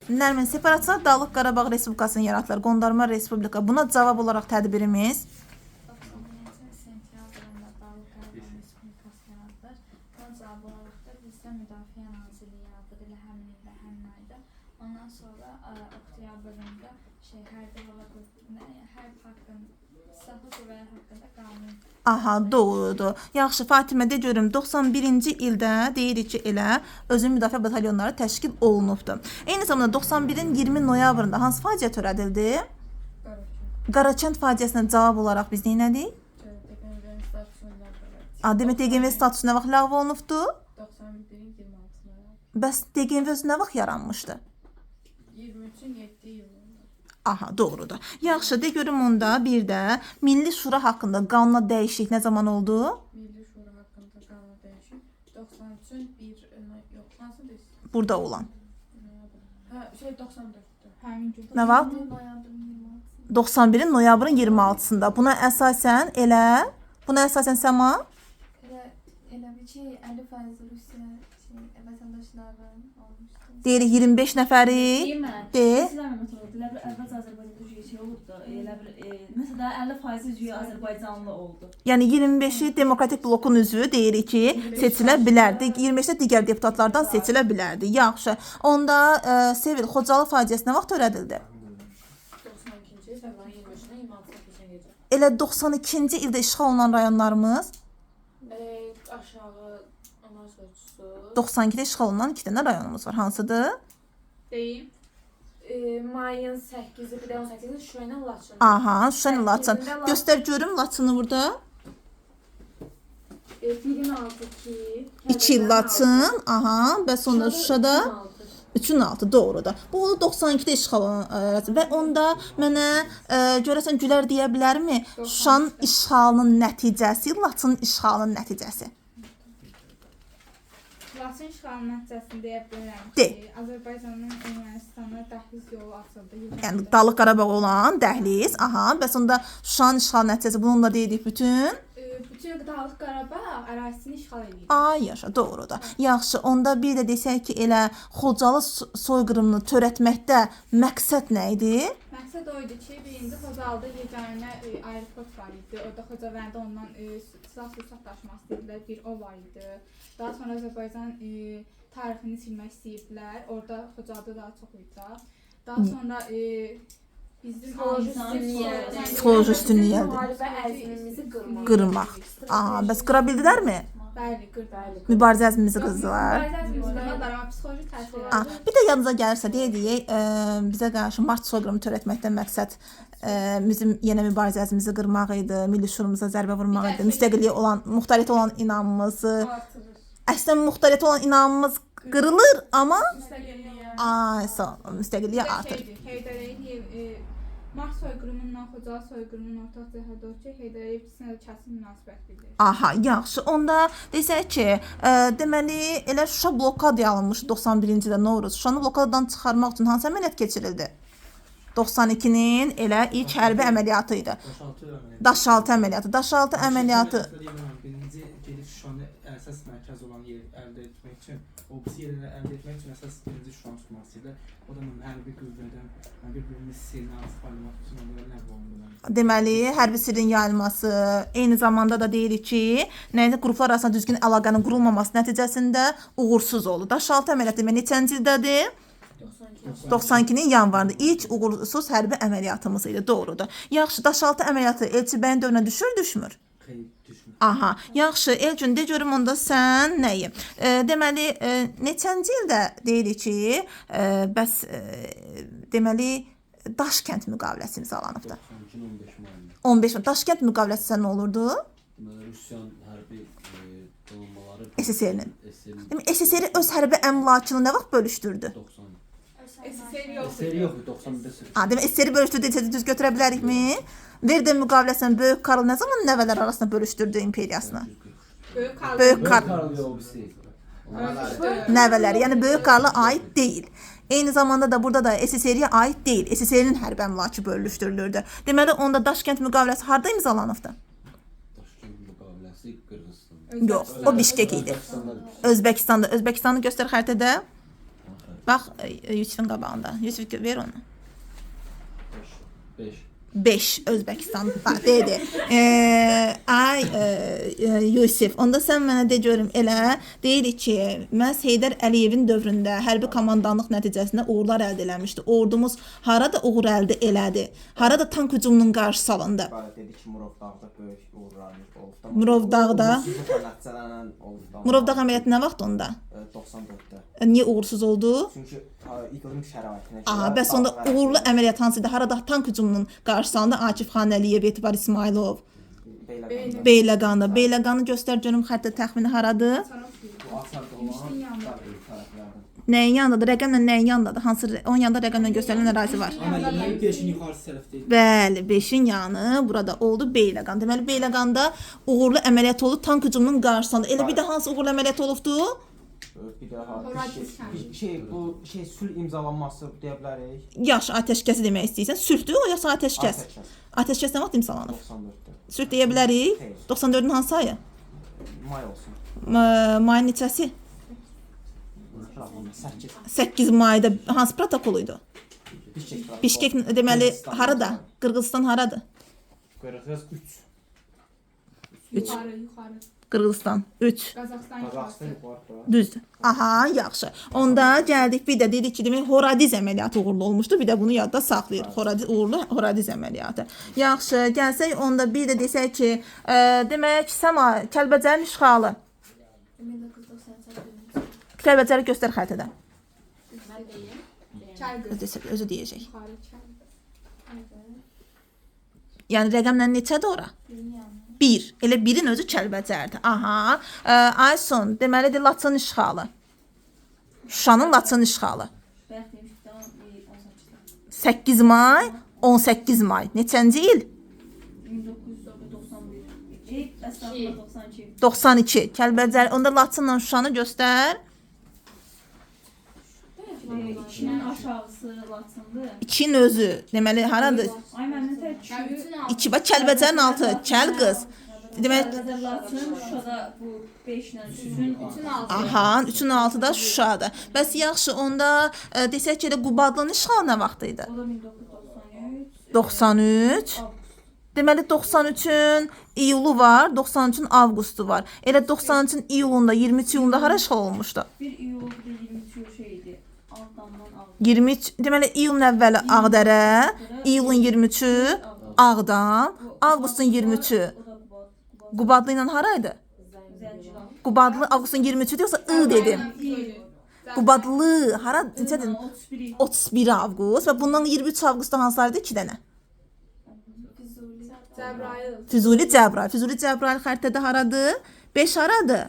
Nərmin, separatçılar Dağlıq Qarabağ Respublikasını yaratdılar. Qondarma Respublika. Buna cavab olaraq tədbirimiz 91-ci sentyabrında Dağlıq Qarabağ Respublikası yaradılır. Buna cavab olaraq da bizdə Müdafiə Nazirliyi yaradılır elə həmin ildə, həmin ayda. Ondan sonra oktyabrında hərbi hava hərb haqqında, silahlı qüvvələr haqqında qanun. Aha, doğrudur. Yaxşı, Fatimə, de görüm, 91-ci ildə deyirik ki, elə özünün müdafiə batalyonları təşkil olunubdur. Eyni zamanda 91-in 20 noyabrında hansı faciə törədildi? Qarakənd faciəsinə cavab olaraq biz neynədik? Demək, DQMV statusu nə vaxt ləğv olunubdur? 91-in 26-sına. Bəs DQMV özü nə vaxt yaranmışdı? 23-ün 7 yılında. Aha, doğrudur. Yaxşı, de görüm onda bir də Milli Şura haqqında qanuna dəyişiklik nə zaman oldu? Milli Şura haqqında qanun dəyişik. 93-ün 1 yox, hansı deyirsən? Burada olan. Hə, 94-dür. Həmin gün. Nə vaxt? Noyabrın 26-sında. 91-in noyabrın 26-sında. Buna əsasən Səma? Elə bir ki, 50% Rusiya vətəndaşlarının olmuşdu. Deyirik 25 nəfəri. De. Əvvəl Azərbaycanda şey olub da, elə bir məsələn 50% üzvü Azərbaycanlı oldu. Yəni 25-i Demokratik Blokun üzvü deyirik ki, seçilə bilərdi. 25-də digər deputatlardan seçilə bilərdi. Yaxşı. Onda Sevil, Xocalı faciəsi nə vaxt törədildi? 92-ci il fevralın 23-dən 26-sına keçən gecə. Elə 92-ci ildə işğal olunan rayonlarımız Aşağı Anar Sözcüsü. 92-də işğal olunan 2 dənə rayonumuz var. Hansıdır? Deyim. Mayın 8-i, bir də 18-i Şuşa ilə Laçın. Aha, Şuşa ilə Laçın. Göstər görüm Laçını burada. Birin 6-2. 2 il Laçın. Aha, bəs onda Şuşada 3-ün 6, doğrudur. Bu oldu 92-də işğal olunan və onda mənə görəsən Gülər deyə bilərmi? Şuşanın işğalının nəticəsi, Laçının işğalının nəticəsi. Laçın işğalının nəticəsində deyə bilərəm De. ki, Azərbaycanın Ermənistana dəhliz yolu açıldı. Yəni Dağlıq Qarabağ olan dəhliz. Aha, bəs onda Şuşanın işğal nəticəsi bununla deyirik bütün. Bütün Dağlıq Qarabağ ərazisini işğal edir. Ay yaşa, doğrudur. Yaxşı, onda bir də desək ki, elə Xocalı soyqırımını törətməkdə məqsəd nə idi? Məqsəd o idi ki, birinci Xocalıda yeganə aeroport var idi. Orada Xocavəndə ondan silah-sursat daşımaq istədilər. Bir o var idi. Daha sonra Azərbaycan tarixini silmək istəyirdilər. Orada Xocalıda daha çox idi. Daha sonra bizim Psixoloji üstünlüyü əldə Müharibə əzmimizi qırmaq. Aha, bəs qıra bildilərmi? Bəli, qırdı. Mübarizə əzmimizi qızdılar. Psixoloji təsir. Bir də yanınıza gəlirsə deyək, bizə qarşı mart soyqırımı törətməkdən məqsəd bizim yenə mübarizə əzmimizi qırmaq idi, milli şuurumuza zərbə vurmaq idi, müstəqilliyə olan, muxtariyyətə olan inamımızı. Əslən muxtariyyətə olan inamımız qırılır, amma müstəqilliyə artır. Heydər Əliyev Mart soyqırımından Xocalı soyqırımının ortaq cəhədi o ki, Heydər Əliyev ikisine də kəsin münasibət bildirir. Aha, yaxşı. Onda desək ki, deməli elə Şuşa blokadaya alınmış 91-ci ildə Novruz. Şuşanı blokadadan çıxarmaq üçün hansı əməliyyat keçirildi? 92-nin elə ilk hərbi əməliyyatı idi. Daşaltı əməliyyatı. Daşaltı əməliyyatı. Birinci gedib Şuşanı əsas mərkəz olan yer əldə etmək üçün, o birisi yerləri əldə etmək üçün əsas birinci Şuşanı tutmaq istəyirlər. O da hərbi qüvvədən bir-birinin sirrini paylamaq üçün onlara ləğv olundular. Deməli, hərbi sirrin yayılması, eyni zamanda da deyirik ki, nəyisə qruplar arasında düzgün əlaqənin qurulmaması nəticəsində uğursuz oldu. Daşaltı əməliyyatı demək neçənci ildədir? 92-nin yanvarında ilk uğursuz hərbi əməliyyatımız idi, doğrudur. Yaxşı, Daşaltı əməliyyatı Elçi bəyin dövrünə düşmür? Xeyr, düşmür. Aha, yaxşı, Elçin, de görüm onda sən nəyi? Deməli, neçənci ildə deyirik ki, bəs deməli, Daşkənd müqaviləsi imzalanıbdır. 15 may. Daşkənd müqaviləsi sən nə olurdu? Rusiyanın hərbi donanmaları SSR-nin. SSR öz hərbi əmlakını nə vaxt bölüşdürdü? 90. SSR yoxdur, 91-də sırf. Demək, SSR-i bölüşdürdü, düz götürə bilərikmi? Verden müqaviləsinin Böyük Karl nə zaman nəvələr arasında bölüşdürdü imperiyasını? Böyük Karl nəvələri, yəni Böyük Karla aid deyil. Eyni zamanda da burada da SSR-yə aid deyil. SSR-nin hərbi əmlakı bölüşdürülürdü. Deməli, onda Daşkənd müqaviləsi harda imzalanıbdı? Daşkənd müqaviləsi Qırğızstanda. Yox, o Bişkek idi. Özbəkistan'da. Özbəkistan'ı göstər xəritədə. Bax Yusifin qabağında. Yusif ver onu. 5. 5 Özbəkistan dedi. Ay Yusif, onda sən mənə de görüm elə deyirik ki, məhz Heydər Əliyevin dövründə hərbi komandanlıq nəticəsində uğurlar əldə eləmişdi. Ordumuz harada uğur əldə elədi? Harada tank hücumunun qarşısı alındı? Bəli, dedi ki, Murovdağda böyük uğurlarımız oldu. Murovdağda. Nəticələrlə oldu. Murovdağ əməliyyatı nə vaxt onda? 94-də. Niyə uğursuz oldu? Çünki iqlim şəraitinə görə. Aha, bəs onda uğurlu əməliyyat hansıdır? Harada tank hücumunun qarşısı alındı? Akif Xan Əliyev, Etibar İsmailov. Beyləqanda. Beyləqanı göstər görüm xəttə təxmini haradır? Bu açarda olan tərəflərdən. Nəyin yanındadır? Rəqəmlə nəyin yanındadır? Hansı onun yanında rəqəmlə göstərilən ərazi var? Əməliyyat 5-in yuxarısı tərəfdə idi. Bəli, 5-in yanı burada oldu Beyləqan. Deməli Beyləqanda uğurlu əməliyyat oldu tank hücumunun qarşısında. Elə bir də hansı uğurlu əməliyyat olubdu? Bir daha bu sülh imzalanması deyə bilərik. Yaxşı, atəşkəsi demək istəyirsən. Sülhdür o yoxsa atəşkəs? Atəşkəs nə vaxt imzalanıb? 94-də. Sülh deyə bilərik. 94-ün hansı ayı? May olsun. Mayın neçəsi? 8. 8 mayda hansı protokoluydu? Bişkek deməli harada? Qırğızistan haradır? Qırğız 3. Yuxarı. Qırğızistan 3. Qazaxıstan Qazaxıstan yuxarısı. yuxarıda. Düzdür. Aha, yaxşı. Onda gəldik bir də dedik ki, demək Horadiz əməliyyatı uğurlu olmuşdu. Bir də bunu yadda saxlayırıq. Uğurlu Horadiz əməliyyatı. Yaxşı, gəlsək onda bir də desək ki, demək Səma Kəlbəcərin işğalı. 1998. Kəlbəcəri göstər xəritədə. Mən deyim. Çayqız. Özü deyəcək. Yuxarı çay. Yəni rəqəmlə neçədir ora? 1. Elə 1-in özü Kəlbəcərdir. Aha. Ayson, deməlidir Laçın işğalı. Şuşanın Laçın işğalı. Bayaq demişdik də 18-də. 8 may, 18 may. Neçənci il? 1991. Əslində 92. 92. Kəlbəcər. Onda Laçınla Şuşanı göstər. 2-nin aşağısı Laçındır. 2-nin özü. Deməli haradır? Ay məndən tək 2 bax Kəlbəcərin altı. Kəl qız. Demək Kəlbəcər Laçın, Şuşada bu 5 ilə 3-ün aha, 3-ün altı da Şuşadır. Bəs yaxşı, onda desək ki, elə Qubadlının işğalı nə vaxt idi? o da 1993. 93. Deməli 93-ün iyulu var, 93-ün avqustu var. Elə 93-ün iyulunda, 23 iyulunda hara işğal olmuşdu? 1 iyul, bir də 23 iyul şey idi. Ağdamdan Ağdam. 23, deməli iyulun əvvəli Ağdərə, iyulun 23-ü Ağdam, avqustun 23-ü O da Qubadlı ilə haraydı? Zəncilal. Qubadlı avqustun 23-üdür yoxsa I dedim? Qubadlı hara necədir? 31. 31 avqust və bundan 23 avqustda hansılardı? 2 dənə. Cəbrayıl. Füzuli Cəbrayıl. Füzuli Cəbrayıl xəritədə haradır? 5 haradır?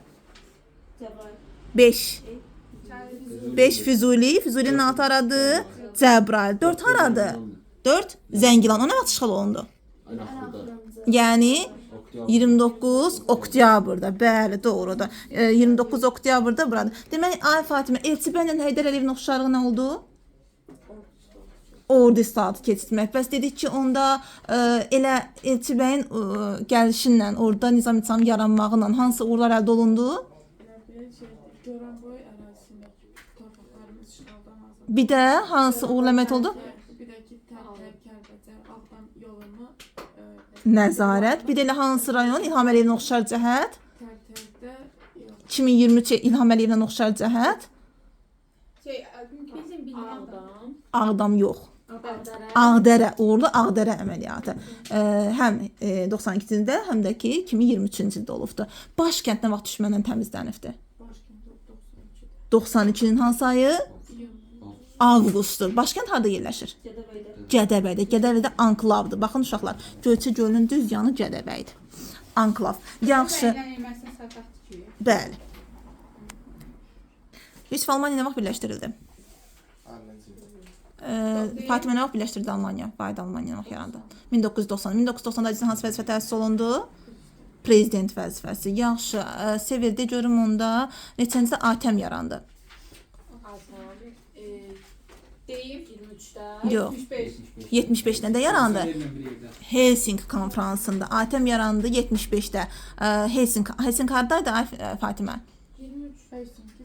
Cəbrayıl. 5. 5 Füzuli, Füzulinin altı haradır? Cəbrayıl. 4 haradır? 4 Zəngilan. O nə vaxt işğal olundu? Ən axırda. Yəni Oktyabr. 29 oktyabrda. Bəli, doğrudur. 29 oktyabrda burada. Demək, ay Fatimə, Elçibəylə Heydər Əliyevin oxşarlığı nə oldu? Ordu islahatı keçirmək. Bəs dedik ki, onda elə Elçibəyin gəlişinlə, orada Nizam-İslam yaranmağı ilə hansı uğurlar əldə olundu? Goranboy ərazisindəki torpaqlarımız işğaldan azad. Bir də hansı uğurlu əməliyyat oldu? Bir də ki, Tərtər, Kəlbəcər, Ağdam yolunu Nəzarət. Bir də elə hansı rayon İlham Əliyevlə oxşar cəhət? Tərtərdə yox. 2023 İlham Əliyevlə oxşar cəhət? Bizim bilməm. Ağdam yox. Ağdərə, uğurlu Ağdərə əməliyyatı. Həm 92-ci ildə, həm də ki 2023-cü ildə olubdu. Başkənd nə vaxt düşməndən təmizlənibdi? Başkənd 92-nin hansı ayı? Avqustdur. Başkənd harda yerləşir? Gədəbəydə. Gədəbəydə. Gədəbəydə anklavdır. Baxın uşaqlar, Göyçə gölünün düz yanı Gədəbəydir. Anklav. Yaxşı. Bəli. Yusuf Almaniya nə vaxt birləşdirildi? Fatimə nə vaxt birləşdirdi Almaniya? Bayda Almaniya nə vaxt yarandı? 1990. 1990-da hansı vəzifə təsis olundu? Prezident vəzifəsi. Yaxşı. Severdə görüm onda neçəncədə ATƏM yarandı? Deyib 23-də. Yox. 75-də də yarandı. Helsinki konfransında ATƏM yarandı 75-də. Helsinki hardaydı Fatimə? 23 Helsinki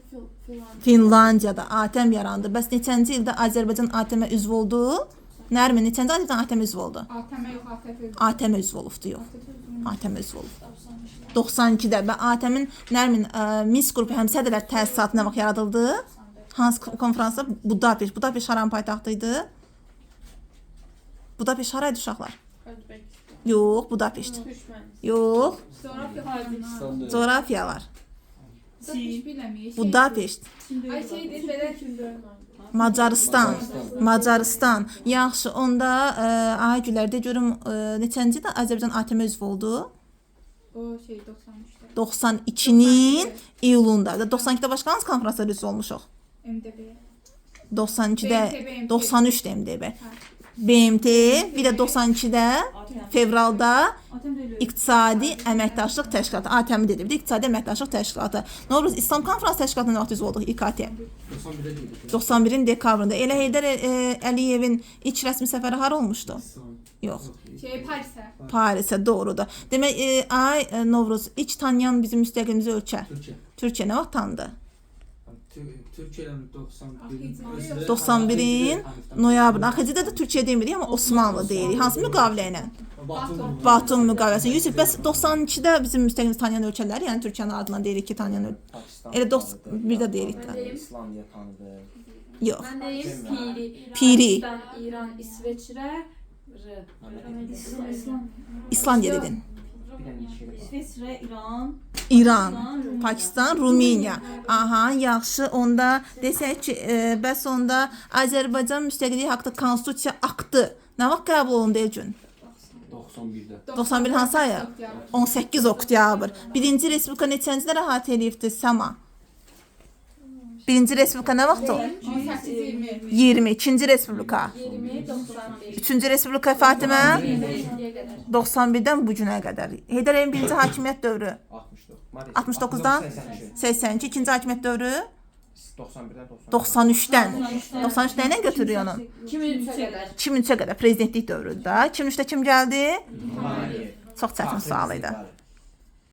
Finlandiyada ATM yarandı. Bəs neçənci ildə Azərbaycan ATM-ə üzv oldu? Nərmin, neçənci Azərbaycan ATM üzv oldu? ATM yox, ATF. ATM üzv olubdu, yox. ATM üzv olub. 92-də və ATM-in Nərmin Minsk qrupu həmsədrlər təsisatı nə vaxt yaradıldı? Hansı konferansda? Budapeşt. Budapeşt haranın paytaxtı idi? Budapeşt haraydı uşaqlar? Yox, Budapeşt. Yox, Pakistan'da coğrafiyalar. Hiç biləmiyik. Budapeşt. Ay şeydir, belə Macaristan. Macaristan. Yaxşı, onda ay gülərdə görüm neçənci də Azərbaycan ATM üzv oldu? o şey 93'də. 92-nin iyulunda. 92-də başqa hansı konferansda üzv olmuşuq? MDB. 92-də, BMT. 93-də MDB. BMT, bir də 92-də fevralda İqtisadi Əməkdaşlıq Təşkilatı, ATM dedi, bir də İqtisadi Əməkdaşlıq Təşkilatı. Novruz İslam Konferans Təşkilatına nə vaxt üzv olduq? İKT. 91-də gedik. 91-in dekabrında. Elə Heydər Əliyevin ilk rəsmi səfəri hara olmuşdu? Yox. Şey Paris'e. Parisə, doğrudur. Demək, ay Novruz, ilk tanıyan bizim müstəqilimizi ölkə. Türkiyə. Türkiyə nə vaxt tanıdı? Türkiye'den 91'in 91-in noyabrın. Axıcıda da Türkiyə demirik, amma Osmanlı deyirik. Hansı müqavilə ilə? Batum müqaviləsi. Yusuf, bəs 92-də bizim müstəqilimizi tanıyan ölkələr, yəni Türkiyənin ardından deyirik ki, tanıyan ölkə. Pakistan. Elə bir də deyirik də. İslandiya tanıdı. Yox. Ben deyim Piri. Piri. Pakistan, İran, İsveçre, İslandiya dedin. Bir dənə iki yerə. İsveçrə, İran, İran, Pakistan, Rumıniya. Aha, yaxşı. Onda desək ki, bəs onda Azərbaycan müstəqilliyi haqqında konstitusiya aktı nə vaxt qəbul olundu Elgün? 91'de. 91 hansı ayı? 18 oktyabr. Birinci Respublika neçəncidə əhatə edibdi Səma? Birinci Respublika nə vaxt oldu? 18-20. 20. İkinci Respublika. 20, 91. Üçüncü Respublika Fatimə? 91'ye kadar. 91-dən bu günə qədər. Heydər Əliyevin birinci hakimiyyət dövrü 69. 69-dan 82. İkinci hakimiyyət dövrü 91'den 93-dən. 93 nə ilə götürüyor onu? 2003'e kadar. 2003-ə qədər prezidentlik dövründə. 2003-də kim gəldi? Çox çətin sual idi.